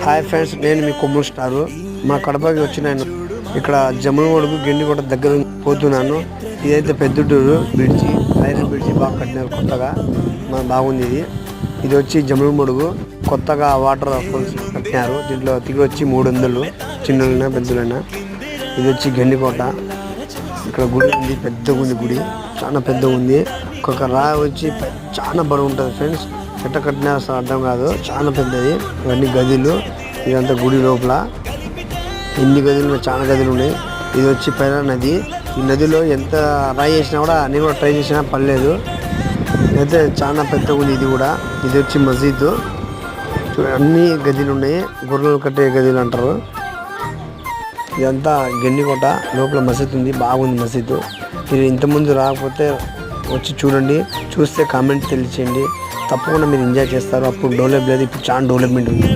Hi friends, నేను మీ కొమ్ముల star. మా కడపకి వచ్చి నేను ఇక్కడ జమ్మలమడుగు గెండికోట దగ్గర పోతున్నాను. ఇదైతే పెద్దటూరు బ్రిడ్జి, ఐరన్ బ్రిడ్జి బాగా కట్టినారు కొత్తగా, బాగుంది. ఇది వచ్చి జమ్మలమడుగు కొత్తగా వాటర్ ఫాల్స్ కట్టినారు. దీంట్లో దిగి వచ్చి 300 చిన్నలైనా పెద్దలైనా. ఇది వచ్చి గెండికోట. ఇక్కడ గుడి ఉంది, పెద్దగా ఉంది గుడి, చాలా పెద్దగా ఉంది. ఒక్కొక్క రాయి వచ్చి చాలా బరువు ఉంటుంది ఫ్రెండ్స్. ఎట్ట కట్టినా అసలు అర్థం కాదు, చాలా పెద్దది. ఇవన్నీ గదులు, ఇదంతా గుడి లోపల. ఇన్ని గదులు, చాలా గదులు ఉన్నాయి. ఇది వచ్చి పైన నది. ఈ నదిలో ఎంత రాయి చేసినా కూడా, నేను కూడా ట్రై చేసినా పర్లేదు. అయితే చాలా పెద్దగా ఉంది ఇది కూడా. ఇది వచ్చి మసీదు. అన్ని గదులు ఉన్నాయి, గొర్రెలు కట్టే గదులు అంటారు. ఇదంతా గెండికోట లోపల మసీదు ఉంది, బాగుంది మసీదు. మీరు ఇంతకుముందు రాకపోతే వచ్చి చూడండి, చూస్తే కామెంట్ తెలియచేయండి. తప్పకుండా మీరు ఎంజాయ్ చేస్తారు. అప్పుడు డెవలప్ లేదు, ఇప్పుడు చాలా డెవలప్మెంట్ ఉంది.